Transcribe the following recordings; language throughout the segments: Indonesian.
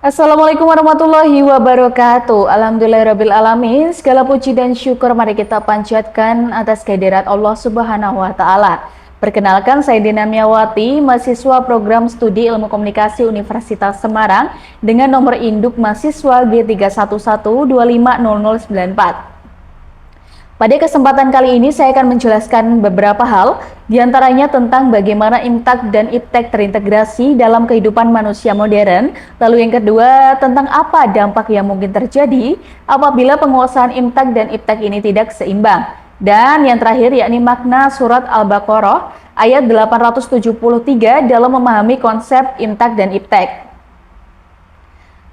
Assalamualaikum warahmatullahi wabarakatuh. Alhamdulillahirabbil alamin. Segala puji dan syukur mari kita panjatkan atas kehadirat Allah Subhanahu wa taala. Perkenalkan, saya Dina Miawati, mahasiswa program studi Ilmu Komunikasi Universitas Semarang dengan nomor induk mahasiswa G311250094. Pada kesempatan kali ini saya akan menjelaskan beberapa hal, diantaranya tentang bagaimana IMTAK dan IPTEK terintegrasi dalam kehidupan manusia modern. Lalu yang kedua, tentang apa dampak yang mungkin terjadi apabila penguasaan IMTAK dan IPTEK ini tidak seimbang. Dan yang terakhir yakni makna surat Al-Baqarah ayat 873 dalam memahami konsep IMTAK dan IPTEK.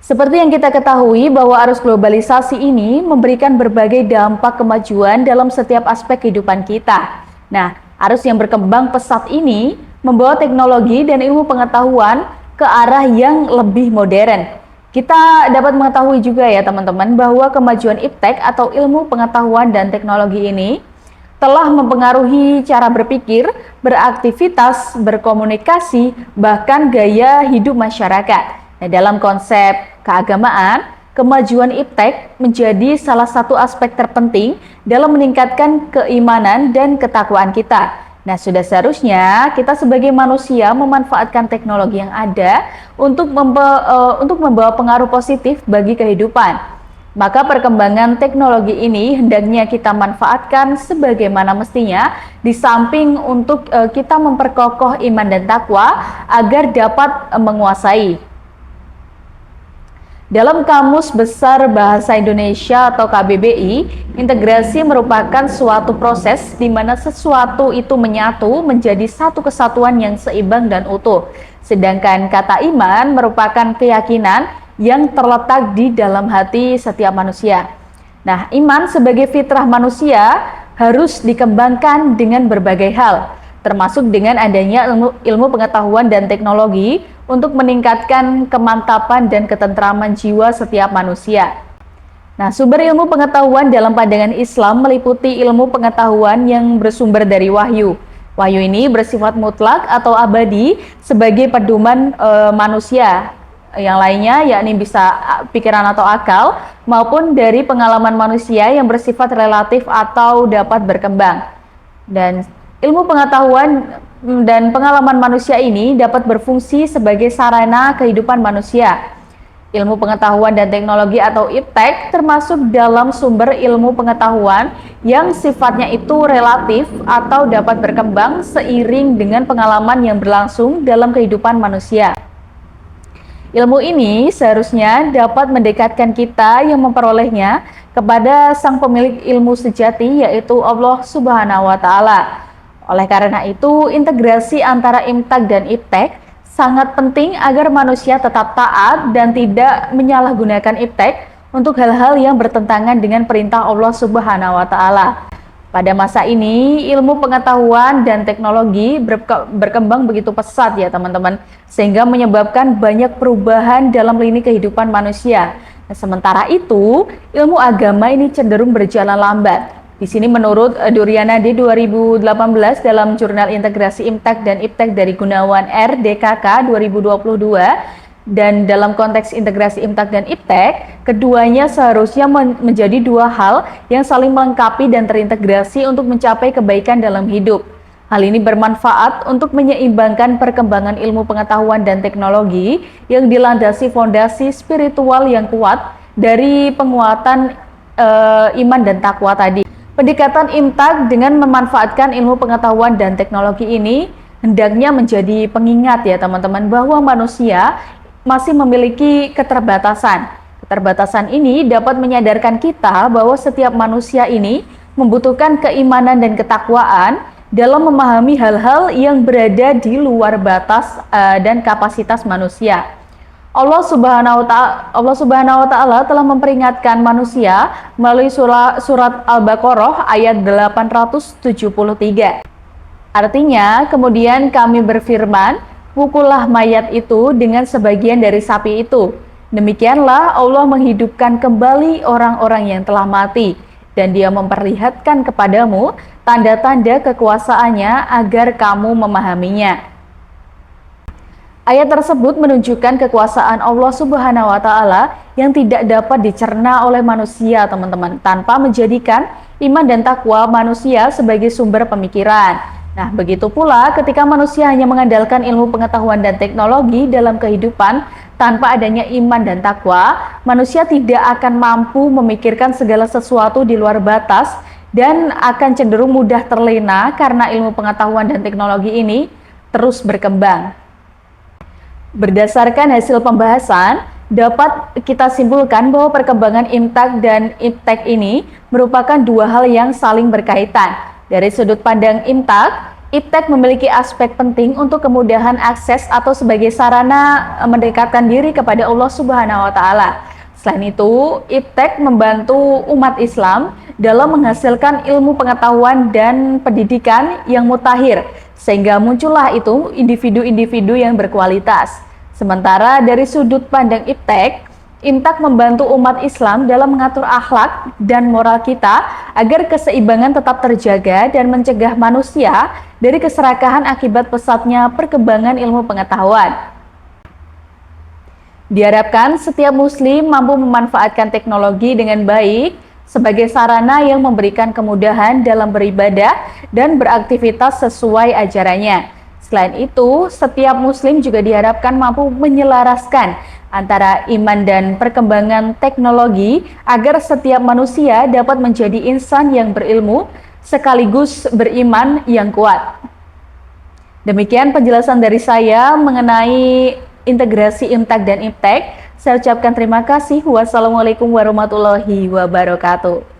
Seperti yang kita ketahui bahwa arus globalisasi ini memberikan berbagai dampak kemajuan dalam setiap aspek kehidupan kita. Nah, arus yang berkembang pesat ini membawa teknologi dan ilmu pengetahuan ke arah yang lebih modern. Kita dapat mengetahui juga ya teman-teman bahwa kemajuan IPTEK atau ilmu pengetahuan dan teknologi ini telah mempengaruhi cara berpikir, beraktivitas, berkomunikasi, bahkan gaya hidup masyarakat. Nah, dalam konsep keagamaan, kemajuan IPTEK menjadi salah satu aspek terpenting dalam meningkatkan keimanan dan ketakwaan kita. Nah, sudah seharusnya kita sebagai manusia memanfaatkan teknologi yang ada untuk membawa pengaruh positif bagi kehidupan. Maka perkembangan teknologi ini hendaknya kita manfaatkan sebagaimana mestinya, di samping untuk kita memperkokoh iman dan takwa agar dapat menguasai. Dalam Kamus Besar Bahasa Indonesia atau KBBI, integrasi merupakan suatu proses di mana sesuatu itu menyatu menjadi satu kesatuan yang seimbang dan utuh. Sedangkan kata iman merupakan keyakinan yang terletak di dalam hati setiap manusia. Nah, iman sebagai fitrah manusia harus dikembangkan dengan berbagai hal, termasuk dengan adanya ilmu pengetahuan dan teknologi untuk meningkatkan kemantapan dan ketentraman jiwa setiap manusia. Nah, sumber ilmu pengetahuan dalam pandangan Islam meliputi ilmu pengetahuan yang bersumber dari wahyu. Wahyu ini bersifat mutlak atau abadi sebagai pedoman manusia. Yang lainnya yakni bisa pikiran atau akal maupun dari pengalaman manusia yang bersifat relatif atau dapat berkembang. Dan ilmu pengetahuan dan pengalaman manusia ini dapat berfungsi sebagai sarana kehidupan manusia. Ilmu pengetahuan dan teknologi atau IPTEK termasuk dalam sumber ilmu pengetahuan yang sifatnya itu relatif atau dapat berkembang seiring dengan pengalaman yang berlangsung dalam kehidupan manusia. Ilmu ini seharusnya dapat mendekatkan kita yang memperolehnya kepada sang pemilik ilmu sejati, yaitu Allah Subhanahu wa taala. Oleh karena itu, integrasi antara IMTAK dan IPTEK sangat penting agar manusia tetap taat dan tidak menyalahgunakan IPTEK untuk hal-hal yang bertentangan dengan perintah Allah Subhanahu wa taala. Pada masa ini, ilmu pengetahuan dan teknologi berkembang begitu pesat ya teman-teman, sehingga menyebabkan banyak perubahan dalam lini kehidupan manusia. Nah, sementara itu, ilmu agama ini cenderung berjalan lambat. Di sini menurut Duryanadi 2018 dalam Jurnal Integrasi IMTAK dan IPTEK dari Gunawan R. DKK 2022, dan dalam konteks integrasi IMTAK dan IPTEK, keduanya seharusnya menjadi dua hal yang saling melengkapi dan terintegrasi untuk mencapai kebaikan dalam hidup. Hal ini bermanfaat untuk menyeimbangkan perkembangan ilmu pengetahuan dan teknologi yang dilandasi fondasi spiritual yang kuat dari penguatan iman dan takwa tadi. Pendekatan IMTAK dengan memanfaatkan ilmu pengetahuan dan teknologi ini hendaknya menjadi pengingat ya teman-teman, bahwa manusia masih memiliki keterbatasan. Keterbatasan ini dapat menyadarkan kita bahwa setiap manusia ini membutuhkan keimanan dan ketakwaan dalam memahami hal-hal yang berada di luar batas dan kapasitas manusia. Allah Subhanahu wa taala telah memperingatkan manusia melalui surat Al-Baqarah ayat 873. Artinya, kemudian kami berfirman, pukullah mayat itu dengan sebagian dari sapi itu. Demikianlah Allah menghidupkan kembali orang-orang yang telah mati, dan Dia memperlihatkan kepadamu tanda-tanda kekuasaannya agar kamu memahaminya. Ayat tersebut menunjukkan kekuasaan Allah Subhanahu wa Ta'ala yang tidak dapat dicerna oleh manusia, teman-teman, tanpa menjadikan iman dan takwa manusia sebagai sumber pemikiran. Nah, begitu pula ketika manusia hanya mengandalkan ilmu pengetahuan dan teknologi dalam kehidupan tanpa adanya iman dan takwa, manusia tidak akan mampu memikirkan segala sesuatu di luar batas dan akan cenderung mudah terlena karena ilmu pengetahuan dan teknologi ini terus berkembang. Berdasarkan hasil pembahasan, dapat kita simpulkan bahwa perkembangan IMTAK dan IPTEK ini merupakan dua hal yang saling berkaitan. Dari sudut pandang IMTAK, IPTEK memiliki aspek penting untuk kemudahan akses atau sebagai sarana mendekatkan diri kepada Allah Subhanahu wa Ta'ala. Selain itu, IPTEK membantu umat Islam dalam menghasilkan ilmu pengetahuan dan pendidikan yang mutakhir, sehingga muncullah itu individu-individu yang berkualitas. Sementara dari sudut pandang IPTEK, IMTAK membantu umat Islam dalam mengatur akhlak dan moral kita agar keseimbangan tetap terjaga dan mencegah manusia dari keserakahan akibat pesatnya perkembangan ilmu pengetahuan. Diharapkan setiap muslim mampu memanfaatkan teknologi dengan baik sebagai sarana yang memberikan kemudahan dalam beribadah dan beraktivitas sesuai ajarannya. Selain itu, setiap muslim juga diharapkan mampu menyelaraskan antara iman dan perkembangan teknologi agar setiap manusia dapat menjadi insan yang berilmu sekaligus beriman yang kuat. Demikian penjelasan dari saya mengenai integrasi IMTAK dan IPTEK. Saya ucapkan terima kasih. Wassalamualaikum warahmatullahi wabarakatuh.